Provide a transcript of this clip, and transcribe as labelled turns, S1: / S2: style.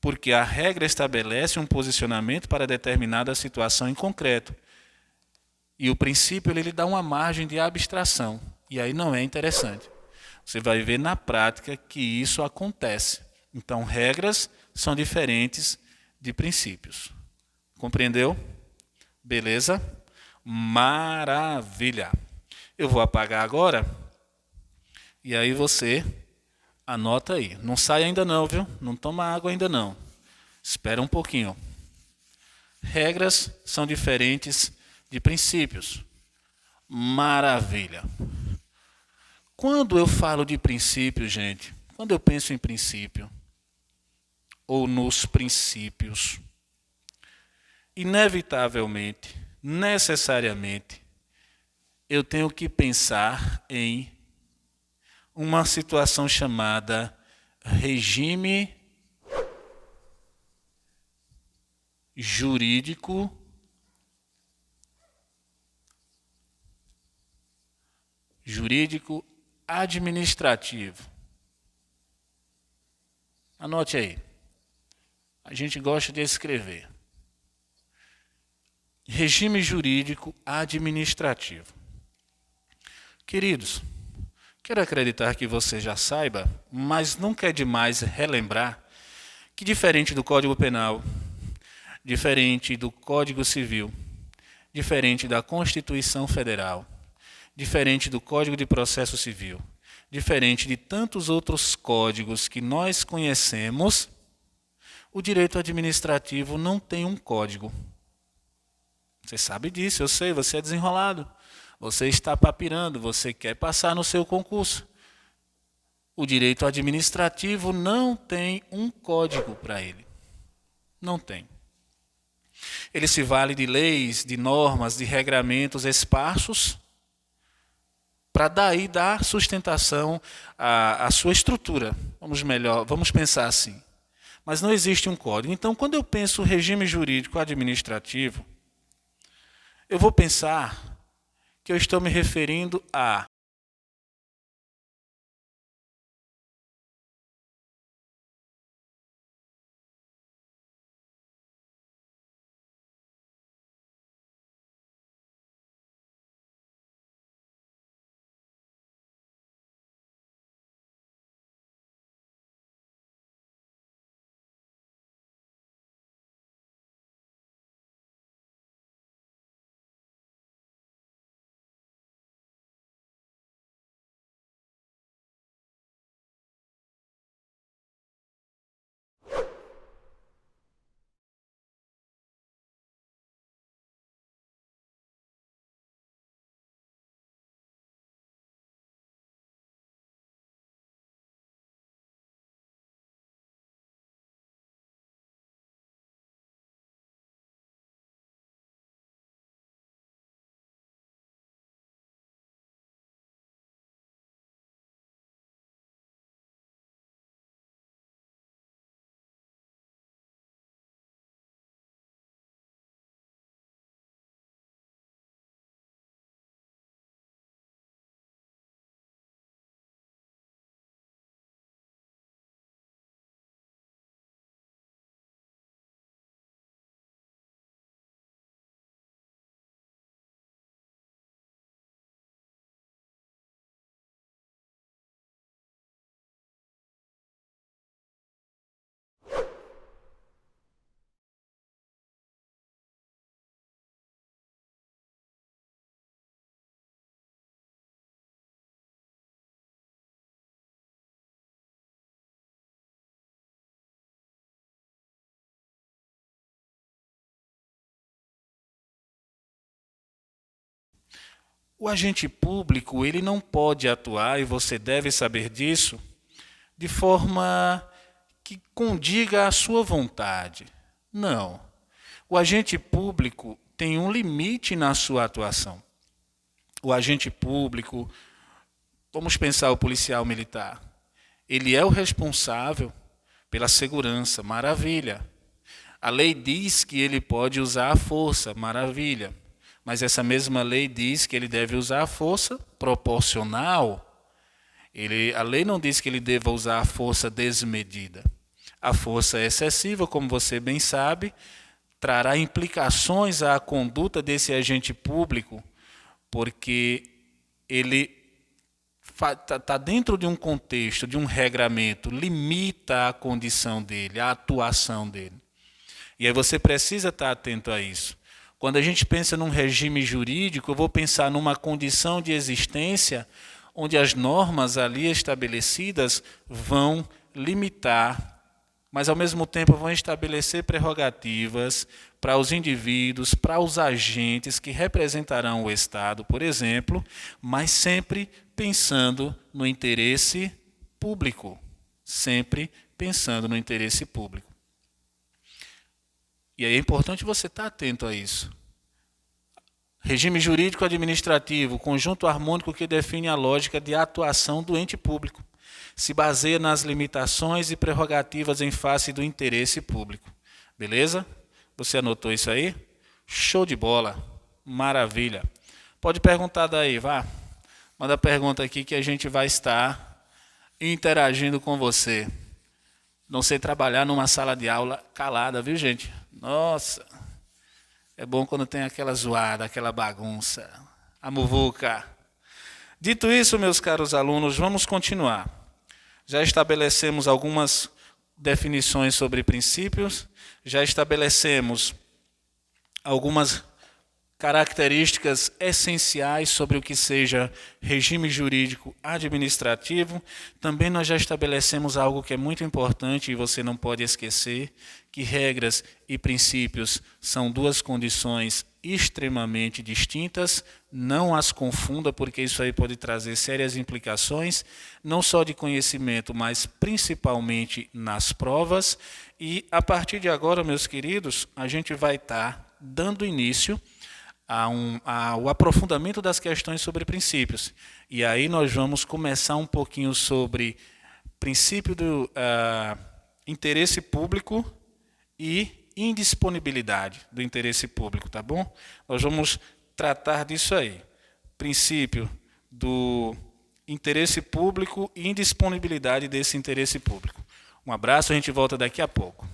S1: porque a regra estabelece um posicionamento para determinada situação em concreto. E o princípio ele dá uma margem de abstração. E aí não é interessante. Você vai ver na prática que isso acontece. Então, regras são diferentes de princípios. Compreendeu? Beleza? Maravilha. Eu vou apagar agora. E aí você anota aí. Não sai ainda não, viu? Não toma água ainda não. Espera um pouquinho. Regras são diferentes de princípios. Maravilha. Quando eu falo de princípio, gente, quando eu penso em princípio, ou nos princípios, inevitavelmente, necessariamente, eu tenho que pensar em uma situação chamada regime jurídico administrativo. Anote aí. A gente gosta de escrever. Regime jurídico administrativo. Queridos, quero acreditar que você já saiba, mas nunca é demais relembrar que diferente do Código Penal, diferente do Código Civil, diferente da Constituição Federal, diferente do Código de Processo Civil, diferente de tantos outros códigos que nós conhecemos, o direito administrativo não tem um código. Você sabe disso, eu sei, você é desenrolado. Você está papirando, você quer passar no seu concurso. O direito administrativo não tem um código para ele. Não tem. Ele se vale de leis, de normas, de regramentos esparsos, para daí dar sustentação à sua estrutura. Vamos pensar assim. Mas não existe um código. Então, quando eu penso regime jurídico administrativo, eu vou pensar que eu estou me referindo a o agente público, ele não pode atuar, e você deve saber disso, de forma que condiga à sua vontade. Não. O agente público tem um limite na sua atuação. O agente público, vamos pensar o policial militar, ele é o responsável pela segurança, maravilha. A lei diz que ele pode usar a força, maravilha. Mas essa mesma lei diz que ele deve usar a força proporcional. A lei não diz que ele deva usar a força desmedida. A força excessiva, como você bem sabe, trará implicações à conduta desse agente público, porque ele está dentro de um contexto, de um regramento, limita a condição dele, a atuação dele. E aí você precisa estar atento a isso. Quando a gente pensa num regime jurídico, eu vou pensar numa condição de existência onde as normas ali estabelecidas vão limitar, mas ao mesmo tempo vão estabelecer prerrogativas para os indivíduos, para os agentes que representarão o Estado, por exemplo, mas sempre pensando no interesse público. Sempre pensando no interesse público. E aí é importante você estar atento a isso. Regime jurídico administrativo, conjunto harmônico que define a lógica de atuação do ente público. Se baseia nas limitações e prerrogativas em face do interesse público. Beleza? Você anotou isso aí? Show de bola. Maravilha. Pode perguntar daí, vá. Manda pergunta aqui que a gente vai estar interagindo com você. Não sei trabalhar numa sala de aula calada, viu, gente? Nossa, é bom quando tem aquela zoada, aquela bagunça, a muvuca. Dito isso, meus caros alunos, vamos continuar. Já estabelecemos algumas definições sobre princípios, já estabelecemos algumas características essenciais sobre o que seja regime jurídico administrativo. Também nós já estabelecemos algo que é muito importante e você não pode esquecer, que regras e princípios são duas condições extremamente distintas. Não as confunda, porque isso aí pode trazer sérias implicações, não só de conhecimento, mas principalmente nas provas. E a partir de agora, meus queridos, a gente vai estar dando início ao aprofundamento das questões sobre princípios. E aí nós vamos começar um pouquinho sobre princípio do interesse público e indisponibilidade do interesse público, tá bom? Nós vamos tratar disso aí. Princípio do interesse público e indisponibilidade desse interesse público. Um abraço, a gente volta daqui a pouco.